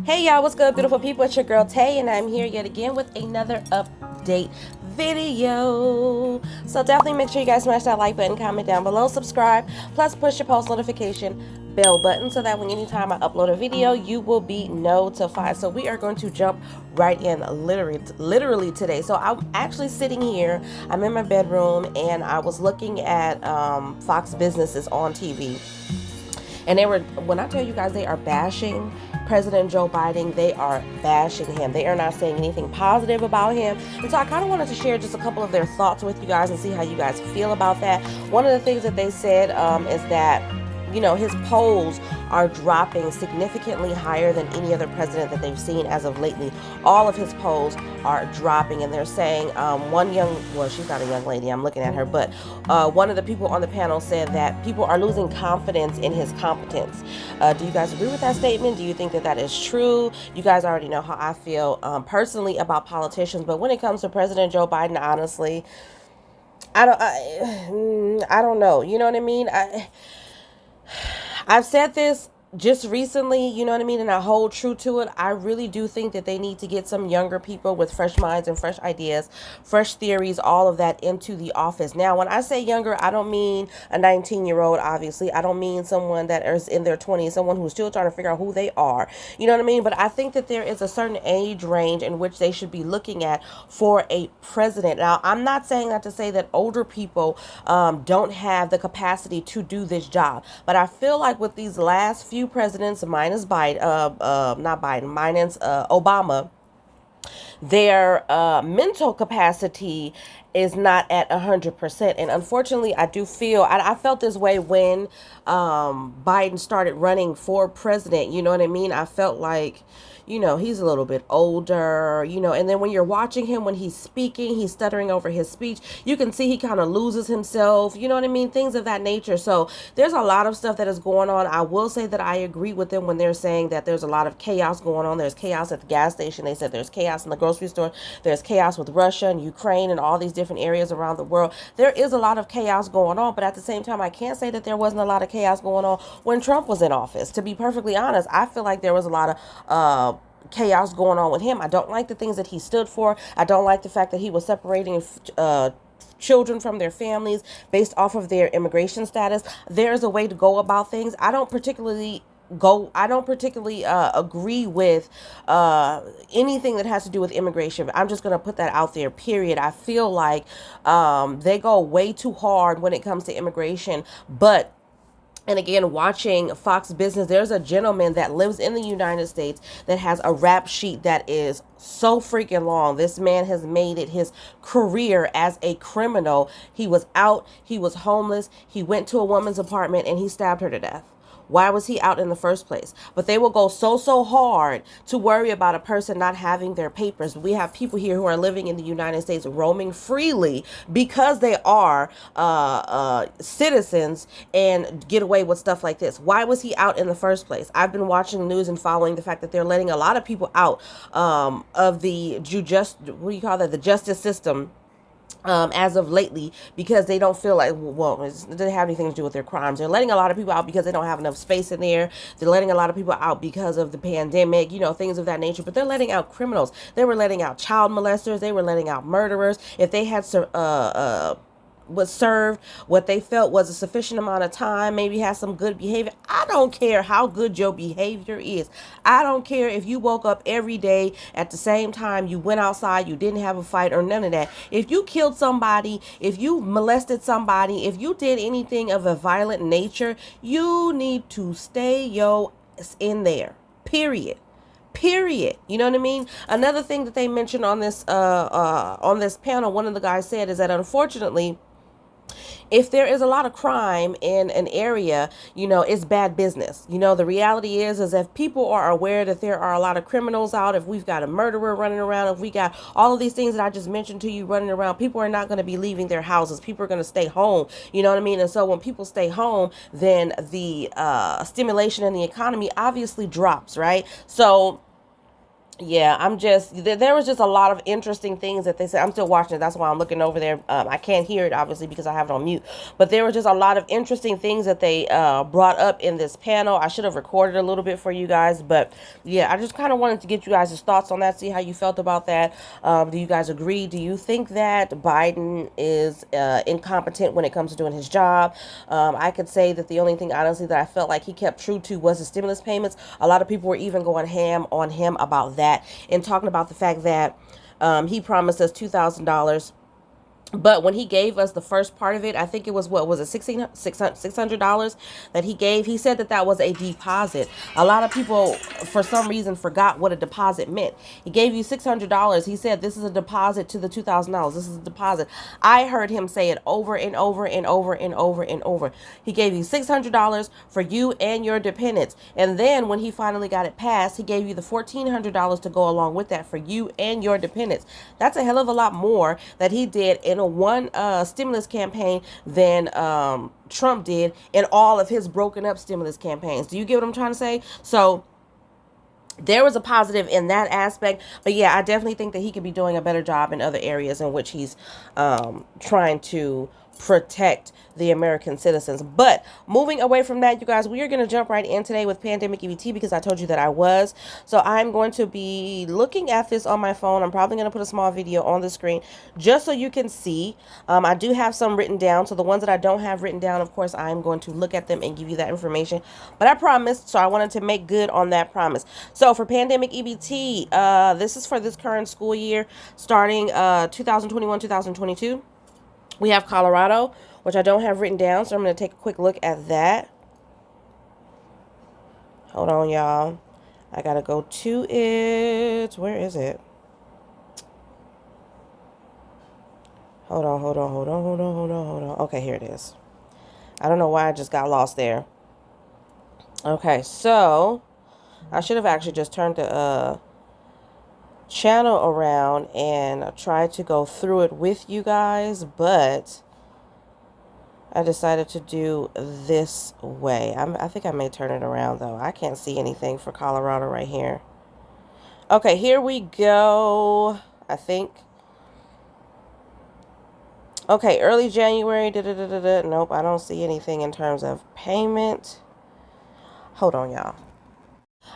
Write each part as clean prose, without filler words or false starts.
Hey y'all, what's good, beautiful people? It's your girl Tay, and I'm here yet again with another update video. So definitely make sure you guys smash that like button, comment down below, subscribe, plus push your post notification bell button so that when anytime I upload a video, you will be notified. So we are going to jump right in literally today. So I'm actually sitting here, I'm in my bedroom, and I was looking at Fox Businesses on TV. And they were, when I tell you guys, they are bashing President Joe Biden. They are bashing him. They are not saying anything positive about him. And so I kind of wanted to share just a couple of their thoughts with you guys and see how you guys feel about that. One of the things that they said is that, you know, his polls are dropping significantly higher than any other president that they've seen as of lately. All of his polls are dropping, and they're saying she's not a young lady, I'm looking at her, but one of the people on the panel said that people are losing confidence in his competence. Do you guys agree with that statement? Do you think that that is true? You guys already know how I feel personally about politicians, but when it comes to President Joe Biden, honestly, I don't know. You know what I mean? I've said this just recently, you know what I mean, and I hold true to it. I really do think that they need to get some younger people with fresh minds and fresh ideas, fresh theories, all of that into the office. Now, when I say younger, I don't mean a 19-year-old, obviously. I don't mean someone that is in their 20s, someone who's still trying to figure out who they are. You know what I mean? But I think that there is a certain age range in which they should be looking at for a president. Now, I'm not saying that to say that older people don't have the capacity to do this job, but I feel like with these last few presidents, minus Obama, their mental capacity is not at 100%. And unfortunately, I do feel, I felt this way when Biden started running for president. You know what I mean? I felt like, you know, he's a little bit older, you know, and then when you're watching him, when he's speaking, he's stuttering over his speech. You can see he kind of loses himself, you know what I mean? Things of that nature. So there's a lot of stuff that is going on. I will say that I agree with them when they're saying that there's a lot of chaos going on. There's chaos at the gas station. They said there's chaos in the grocery store. There's chaos with Russia and Ukraine and all these different areas around the world. There is a lot of chaos going on, but at the same time, I can't say that there wasn't a lot of chaos going on when Trump was in office. To be perfectly honest, I feel like there was a lot of chaos going on with him. I don't like the things that he stood for. I don't like the fact that he was separating children from their families based off of their immigration status. There's a way to go about things. I don't particularly agree with anything that has to do with immigration. I'm just going to put that out there, period. I feel like they go way too hard when it comes to immigration. But and again, watching Fox Business, there's a gentleman that lives in the United States that has a rap sheet that is so freaking long. This man has made it his career as a criminal. He was out, he was homeless, he went to a woman's apartment and he stabbed her to death. Why was he out in the first place? But they will go so hard to worry about a person not having their papers. We have people here who are living in the United States roaming freely because they are citizens and get away with stuff like this. Why was he out in the first place? I've been watching the news and following the fact that they're letting a lot of people out of the the justice system as of lately, because they don't feel like, well, it doesn't have anything to do with their crimes. They're letting a lot of people out because they don't have enough space in there. They're letting a lot of people out because of the pandemic, you know, things of that nature. But they're letting out criminals. They were letting out child molesters. They were letting out murderers. If they had was served what they felt was a sufficient amount of time, maybe had some good behavior. I don't care how good your behavior is. I don't care if you woke up every day at the same time, you went outside, you didn't have a fight or none of that. If you killed somebody, if you molested somebody, if you did anything of a violent nature, you need to stay your ass in there. Period. You know what I mean? Another thing that they mentioned on this panel, one of the guys said, is that unfortunately, if there is a lot of crime in an area, you know, it's bad business. You know, the reality is if people are aware that there are a lot of criminals out, if we've got a murderer running around, if we got all of these things that I just mentioned to you running around, people are not going to be leaving their houses. People are going to stay home. You know what I mean? And so when people stay home, then the stimulation in the economy obviously drops, right? So Yeah, there was just a lot of interesting things that they said. I'm still watching it. That's why I'm looking over there. I can't hear it, obviously, because I have it on mute. But there were just a lot of interesting things that they brought up in this panel. I should have recorded a little bit for you guys. But yeah, I just kind of wanted to get you guys' thoughts on that, see how you felt about that. Do you guys agree? Do you think that Biden is incompetent when it comes to doing his job? I could say that the only thing, honestly, that I felt like he kept true to was the stimulus payments. A lot of people were even going ham on him about that and talking about the fact that he promised us $2,000, but when he gave us the first part of it, I think it was, what was it, $600 that he gave. He said that that was a deposit. A lot of people, for some reason, forgot what a deposit meant. He gave you $600. He said this is a deposit to the $2,000. This is a deposit. I heard him say it over and over and over and over and over. He gave you $600 for you and your dependents. And then when he finally got it passed, he gave you the $1,400 to go along with that for you and your dependents. That's a hell of a lot more that he did in a one stimulus campaign than Trump did in all of his broken up stimulus campaigns. Do you get what I'm trying to say? So there was a positive in that aspect, but yeah, I definitely think that he could be doing a better job in other areas in which he's trying to protect the American citizens. But moving away from that, you guys, we are going to jump right in today with Pandemic EBT because I told you that I was. So I'm going to be looking at this on my phone. I'm probably going to put a small video on the screen just so you can see. I do have some written down. So the ones that I don't have written down, of course, I'm going to look at them and give you that information. But I promised, so I wanted to make good on that promise. So for Pandemic EBT, this is for this current school year starting 2021-2022. We have Colorado, which I don't have written down, so I'm going to take a quick look at that. Hold on, y'all. I got to go to it. Where is it? Hold on. Okay, here it is. I don't know why I just got lost there. Okay, so I should have actually just turned the channel around and tried to go through it with you guys, but I decided to do this way. I think I may turn it around though. I can't see anything for Colorado right here. Okay, here we go. I think. Okay, early January. Nope, I don't see anything in terms of payment. Hold on, y'all.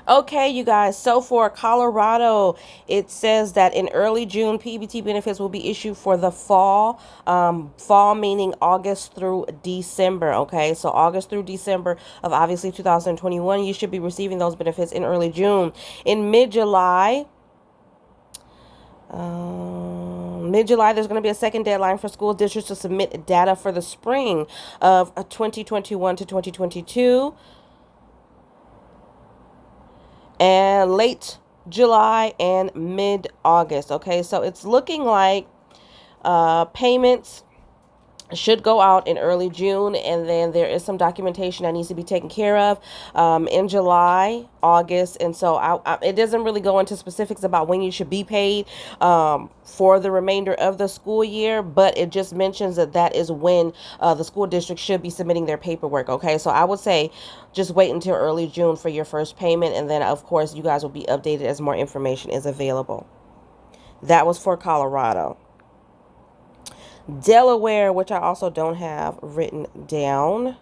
Okay, you guys, so for Colorado, it says that in early June, PBT benefits will be issued for the fall. Fall meaning August through December, okay? So August through December of obviously 2021, you should be receiving those benefits in early June. In mid-July, there's going to be a second deadline for school districts to submit data for the spring of 2021 to 2022. And late July and mid-August. Okay, so it's looking like payments should go out in early June, and then there is some documentation that needs to be taken care of in July, August, and so it doesn't really go into specifics about when you should be paid for the remainder of the school year, but it just mentions that that is when the school district should be submitting their paperwork. Okay, so I would say just wait until early June for your first payment, and then of course you guys will be updated as more information is available. That was for Colorado. Delaware, which I also don't have written down.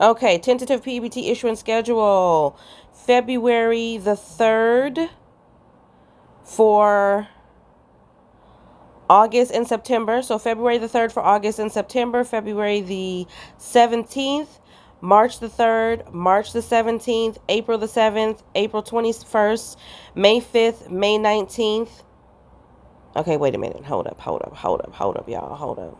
Okay, tentative PBT issuance schedule. February the 3rd for August and September. So February the 3rd for August and September. February the 17th. March the 3rd, March the 17th, April the 7th, April 21st, May 5th, May 19th. Okay, wait a minute. Hold up, y'all. Hold up.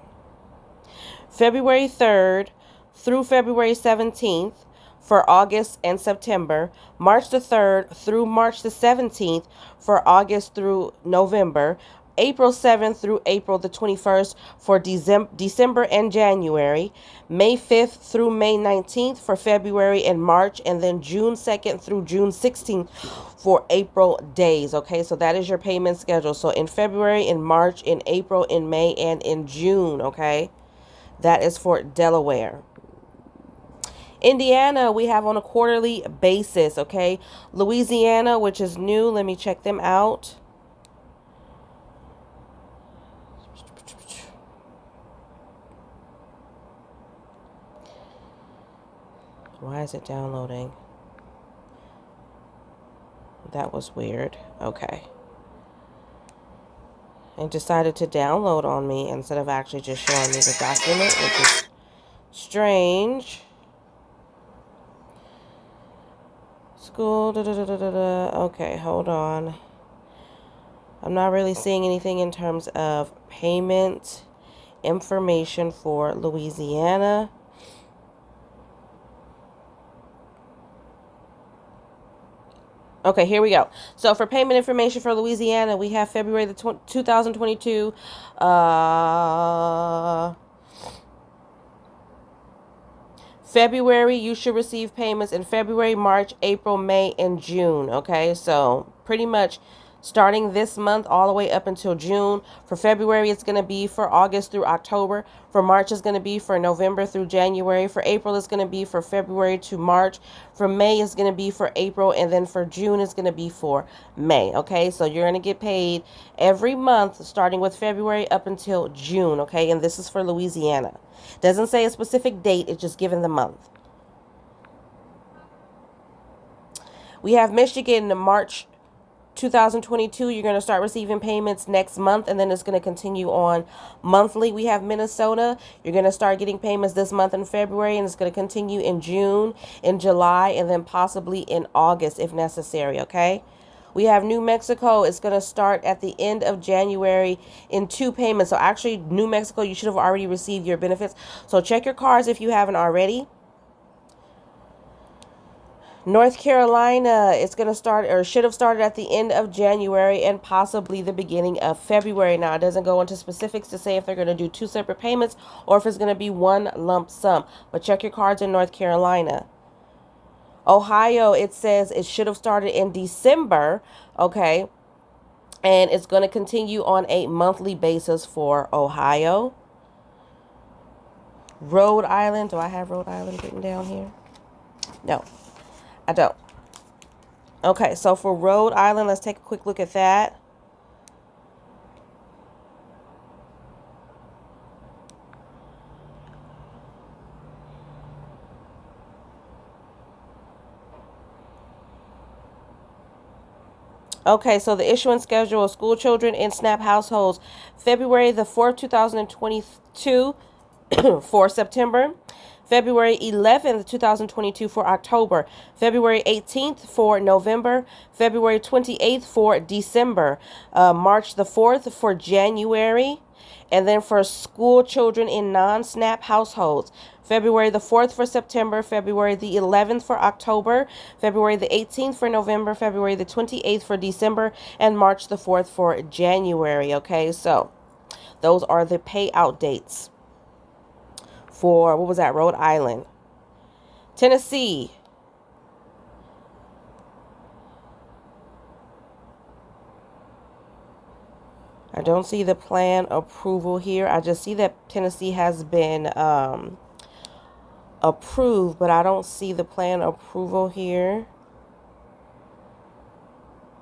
February 3rd through February 17th for August and September. March the 3rd through March the 17th for August through November. April 7th through April the 21st for December and January, May 5th through May 19th for February and March, and then June 2nd through June 16th for April days. Okay, so that is your payment schedule. So in February, in March, in April, in May, and in June. Okay, That is for Delaware. Indiana, we have on a quarterly basis, okay? Louisiana, which is new, let me check them out. Why is it downloading? That was weird. Okay. It decided to download on me instead of actually just showing me the document, which is strange. School, okay, hold on. I'm not really seeing anything in terms of payment information for Louisiana. Okay, here we go. So for payment information for Louisiana, we have February the 2022. February, you should receive payments in February, March, April, May, and June. Okay, so pretty much starting this month all the way up until June. For February, it's going to be for August through October. For March, it's going to be for November through January. For April, it's going to be for February to March. For May, it's going to be for April. And then for June, it's going to be for May. Okay, so you're going to get paid every month starting with February up until June. Okay, and this is for Louisiana. Doesn't say a specific date. It's just given the month. We have Michigan in March 2022, you're going to start receiving payments next month, and then it's going to continue on monthly. We have Minnesota. You're going to start getting payments this month in February, and it's going to continue in June, in July, and then possibly in August if necessary, okay? We have New Mexico. It's going to start at the end of January in 2 payments. So actually, New Mexico, you should have already received your benefits. So check your cards if you haven't already. North Carolina, it's going to start or should have started at the end of January and possibly the beginning of February. Now, it doesn't go into specifics to say if they're going to do 2 separate payments or if it's going to be one lump sum. But check your cards in North Carolina. Ohio, it says it should have started in December, okay? And it's going to continue on a monthly basis for Ohio. Rhode Island, do I have Rhode Island written down here? No. I don't. Okay, so for Rhode Island, let's take a quick look at that. Okay, so the issuance schedule of school children in SNAP households, February the 4th, 2022 for September. February 11th, 2022 for October, February 18th for November, February 28th for December, March the 4th for January, and then for school children in non-SNAP households, February the 4th for September, February the 11th for October, February the 18th for November, February the 28th for December, and March the 4th for January. Okay, so those are the payout dates for, what was that, Rhode Island. Tennessee. I don't see the plan approval here. I just see that Tennessee has been approved, but I don't see the plan approval here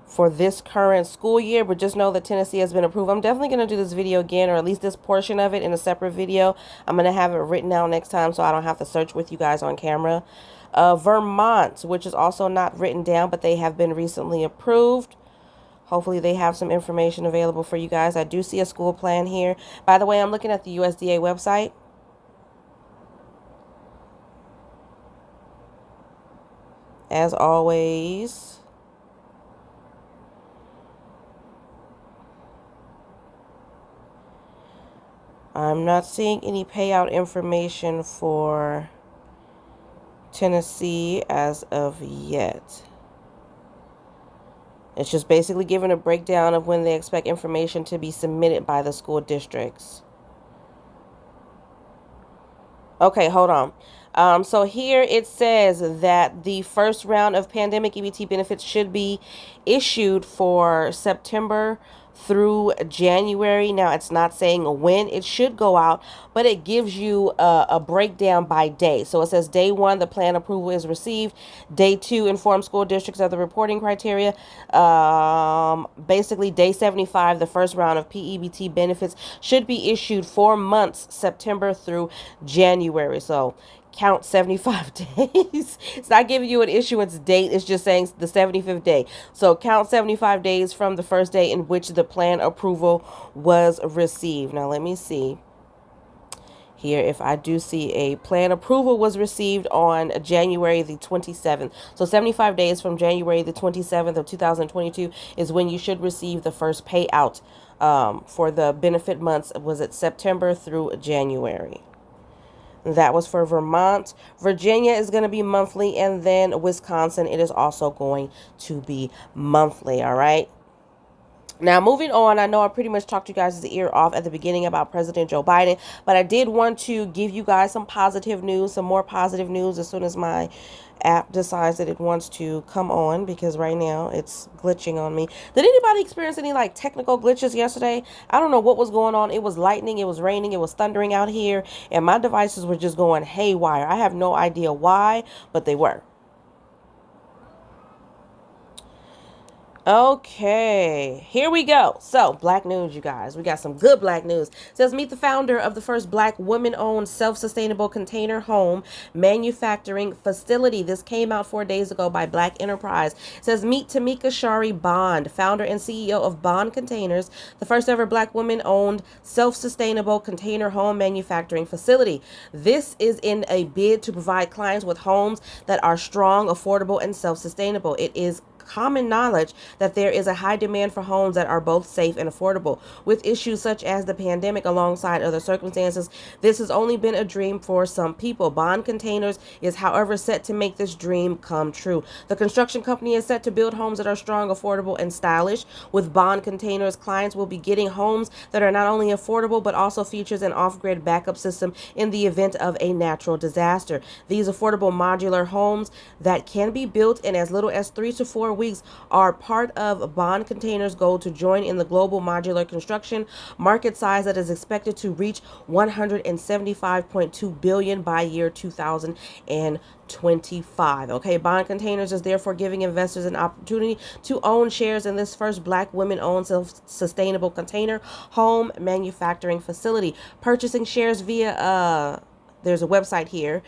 for this current school year, but just know that Tennessee has been approved. I'm definitely going to do this video again, or at least this portion of it in a separate video. I'm going to have it written out next time so I don't have to search with you guys on camera. Vermont, which is also not written down, but they have been recently approved. Hopefully they have some information available for you guys. I do see a school plan here. By the way, I'm looking at the USDA website. As always. I'm not seeing any payout information for Tennessee as of yet. It's just basically giving a breakdown of when they expect information to be submitted by the school districts. Okay, hold on. So here it says that the first round of pandemic EBT benefits should be issued for September through January. Now, it's not saying when it should go out, but it gives you a breakdown by day. So it says day 1, the plan approval is received. Day 2, inform school districts of the reporting criteria. Basically, day 75, the first round of PEBT benefits should be issued for months, September through January. So count 75 days. It's not giving you an issuance date. It's just saying the 75th day. So count 75 days from the first day in which the plan approval was received. Now, let me see here if I do see a plan approval was received on January the 27th. So 75 days from January the 27th of 2022 is when you should receive the first payout for the benefit months. Was it September through January? That was for Vermont. Virginia is going to be monthly, and then Wisconsin, it is also going to be monthly. All right. Now, moving on, I know I pretty much talked you guys' ear off at the beginning about President Joe Biden, but I did want to give you guys some positive news, some more positive news as soon as my app decides that it wants to come on, because right now it's glitching on me. Did anybody experience any like technical glitches yesterday? I don't know what was going on. It was lightning, it was raining, it was thundering out here, and my devices were just going haywire. I have no idea why, but they were. Okay, here we go. So, black news, you guys. We got some good black news. It says, meet the founder of the first black woman-owned self-sustainable container home manufacturing facility. This came out 4 days ago by Black Enterprise. It says, meet Tamika Shari Bond, founder and CEO of Bond Containers, the first ever black woman-owned self-sustainable container home manufacturing facility. This is in a bid to provide clients with homes that are strong, affordable, and self-sustainable. It is common knowledge that there is a high demand for homes that are both safe and affordable. With issues such as the pandemic alongside other circumstances, this has only been a dream for some people. Bond Containers is, however, set to make this dream come true. The construction company is set to build homes that are strong, affordable, and stylish. With Bond Containers, clients will be getting homes that are not only affordable, but also features an off-grid backup system in the event of a natural disaster. These affordable modular homes that can be built in as little as 3 to 4 weeks are part of Bond Containers' goal to join in the global modular construction market size that is expected to reach $175.2 billion by year 2025. Okay, Bond Containers is therefore giving investors an opportunity to own shares in this first black women-owned self-sustainable container home manufacturing facility. Purchasing shares via there's a website here,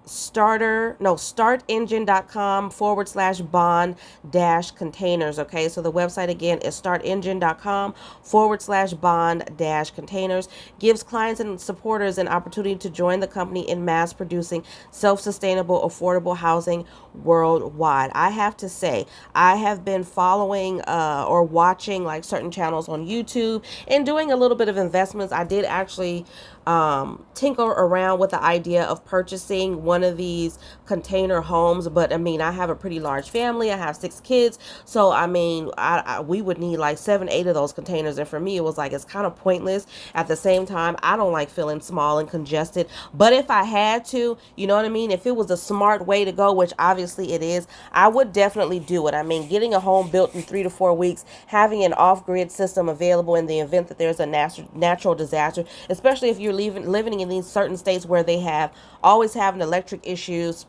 startengine.com/bond-containers. Okay, so the website again is startengine.com/bond-containers. Gives clients and supporters an opportunity to join the company in mass producing self-sustainable, affordable housing worldwide. I have to say, I have been following or watching like certain channels on YouTube and doing a little bit of investments. I did actually tinker around with the idea of purchasing one of these container homes, but I mean, I have a pretty large family. I have 6 kids, so I mean, we would need like 7, 8 of those containers, and for me, it was like, it's kind of pointless. At the same time, I don't like feeling small and congested, but if I had to, you know what I mean, if it was a smart way to go, which obviously it is, I would definitely do it. I mean, getting a home built in 3 to 4 weeks, having an off-grid system available in the event that there's a natural disaster, especially if you're living in these certain states where they always having electric issues.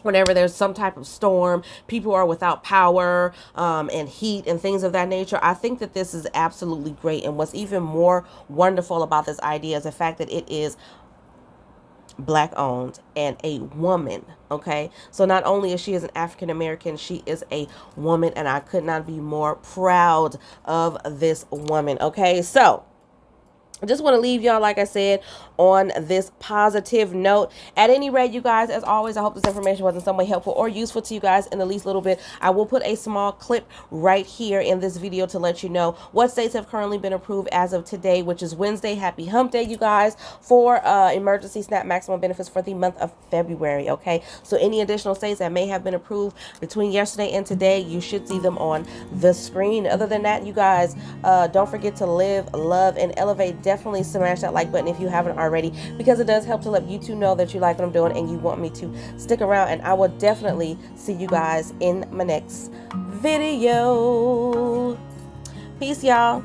Whenever there's some type of storm, people are without power and heat and things of that nature. I think that this is absolutely great. And what's even more wonderful about this idea is the fact that it is black owned and a woman. Okay, so not only is she an African American, she is a woman, and I could not be more proud of this woman. Okay, so I just want to leave y'all, like I said, on this positive note. At any rate, you guys, as always, I hope this information was in some way helpful or useful to you guys in the least little bit. I will put a small clip right here in this video to let you know what states have currently been approved as of today, which is Wednesday. Happy Hump Day, you guys, for emergency SNAP maximum benefits for the month of February. Okay, so any additional states that may have been approved between yesterday and today, you should see them on the screen. Other than that, you guys, don't forget to live, love, and elevate. Definitely smash that like button if you haven't already, because it does help to let YouTube know that you like what I'm doing and you want me to stick around. And I will definitely see you guys in my next video. Peace, y'all.